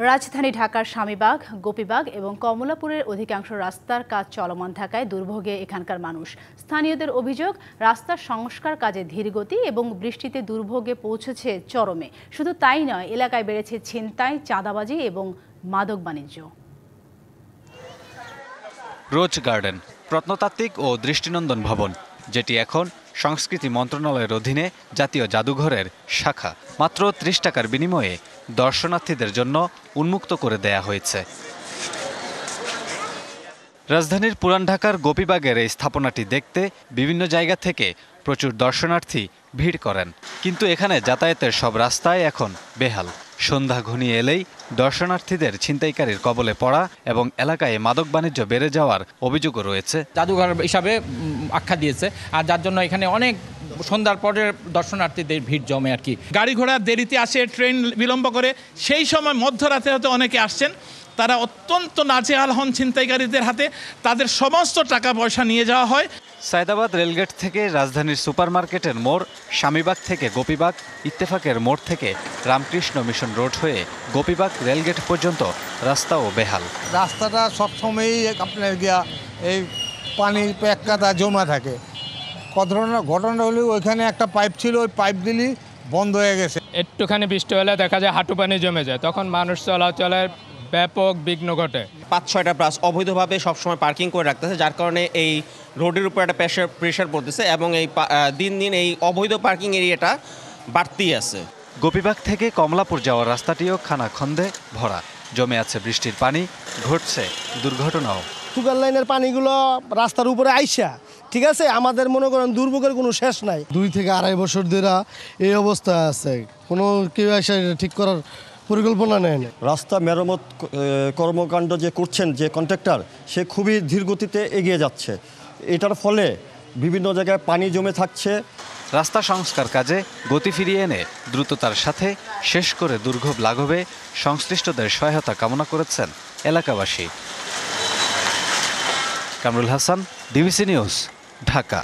রাজধানী ঢাকার স্বামীবাগ, গোপীবাগ এবং কমলাপুরের অধিকাংশ রাস্তার কাজ চলমান থাকায় দুর্ভোগে এখানকার মানুষ। স্থানীয়দের অভিযোগ, রাস্তার সংস্কার কাজে ধীরগতি এবং বৃষ্টিতে দুর্ভোগে পৌঁছেছে চরমে। শুধু তাই নয়, এলাকায় বেড়েছে ছিনতাই, চাঁদাবাজি এবং মাদক বাণিজ্য। রোজ গার্ডেন প্রত্নতাত্ত্বিক ও দৃষ্টিনন্দন ভবন, যেটি এখন সংস্কৃতি মন্ত্রণালয়ের অধীনে জাতীয় জাদুঘরের শাখা, মাত্র ৩০ টাকার বিনিময়ে দর্শনার্থীদের জন্য উন্মুক্ত করে দেয়া হয়েছে। রাজধানীর পুরান ঢাকার গোপীবাগের এই স্থাপনাটি দেখতে বিভিন্ন জায়গা থেকে প্রচুর দর্শনার্থী ভিড় করেন, কিন্তু এখানে যাতায়াতের সব রাস্তায় এখন বেহাল। সন্ধ্যা ঘনিয়ে এলেই দর্শনার্থীদের ছিনতাইকারীর কবলে পড়া এবং এলাকায় মাদক বাণিজ্য বেড়ে যাওয়ার অভিযোগও রয়েছে। জাদুঘর হিসাবে আখ্যা দিয়েছে, আর যার জন্য এখানে অনেক সন্ধ্যার পরে দর্শনার্থীদের ভিড় জমে আর কি। গাড়ি ঘোড়া দেরিতে আসে, ট্রেন বিলম্ব করে, সেই সময় মধ্যরাতে হয়তো অনেকে আসছেন, তারা অত্যন্ত নাজেহাল হন ছিনতাইকারীদের হাতে। তাদের সমস্ত টাকা পয়সা নিয়ে যাওয়া হয়। সায়দাবাদ রেলগেট থেকে রাজধানীর সুপারমার্কেটের মোড়, স্বামীবাগ থেকে গোপীবাগ, ইত্তেফাকের মোড় থেকে রামকৃষ্ণ মিশন রোড হয়ে গোপীবাগ রেলগেট পর্যন্ত রাস্তাও বেহাল। রাস্তাটা সবসময়ই আপনার গিয়া এই পানি প্যাককাদা জমা থাকে। ঘটনা হলে ওইখানে একটা পাইপ ছিল, ওই পাইপ দিলেই বন্ধ হয়ে গেছে। একটুখানি বৃষ্টি হলে দেখা যায় হাঁটু পানি জমে যায়, তখন মানুষ চলাচলের ব্যাপক বিঘ্ন ঘটে। ৫-৬টা বাস অবৈধভাবে সবসময় পার্কিং করে রাখতেছে, যার কারণে এই রোডের উপর একটা প্রেশার পড়তেছে এবং এই দিন দিন এই অবৈধ পার্কিং এরিয়াটা বাড়তেই আছে। গোপীবাগ থেকে কমলাপুর যাওয়ার রাস্তাটিও খানাখন্দে ভরা, জমে আছে বৃষ্টির পানি, ঘটছে দুর্ঘটনাও। সুগার লাইনের পানিগুলো রাস্তার উপরে আইসা, ঠিক আছে, আমাদের মনে করেন দুর্ভোগের কোনো শেষ নাই। 2 থেকে 2.5 বছর ধরে এই অবস্থা আছে, কোনো কেউ এসে ঠিক করার পরিকল্পনা নেয় না। রাস্তা মেরামত কর্মকাণ্ড যে করছেন যে কন্ট্রাক্টর, সে খুবই ধীরগতিতে এগিয়ে যাচ্ছে। এটার ফলে বিভিন্ন জায়গায় পানি জমে থাকছে। রাস্তা সংস্কার কাজে গতি ফিরিয়ে এনে দ্রুততার সাথে শেষ করে দুর্ভোগ লাঘবে সংশ্লিষ্টদের সহায়তা কামনা করেছেন এলাকাবাসী। Kamrul Hasan, DBC news, Dhaka.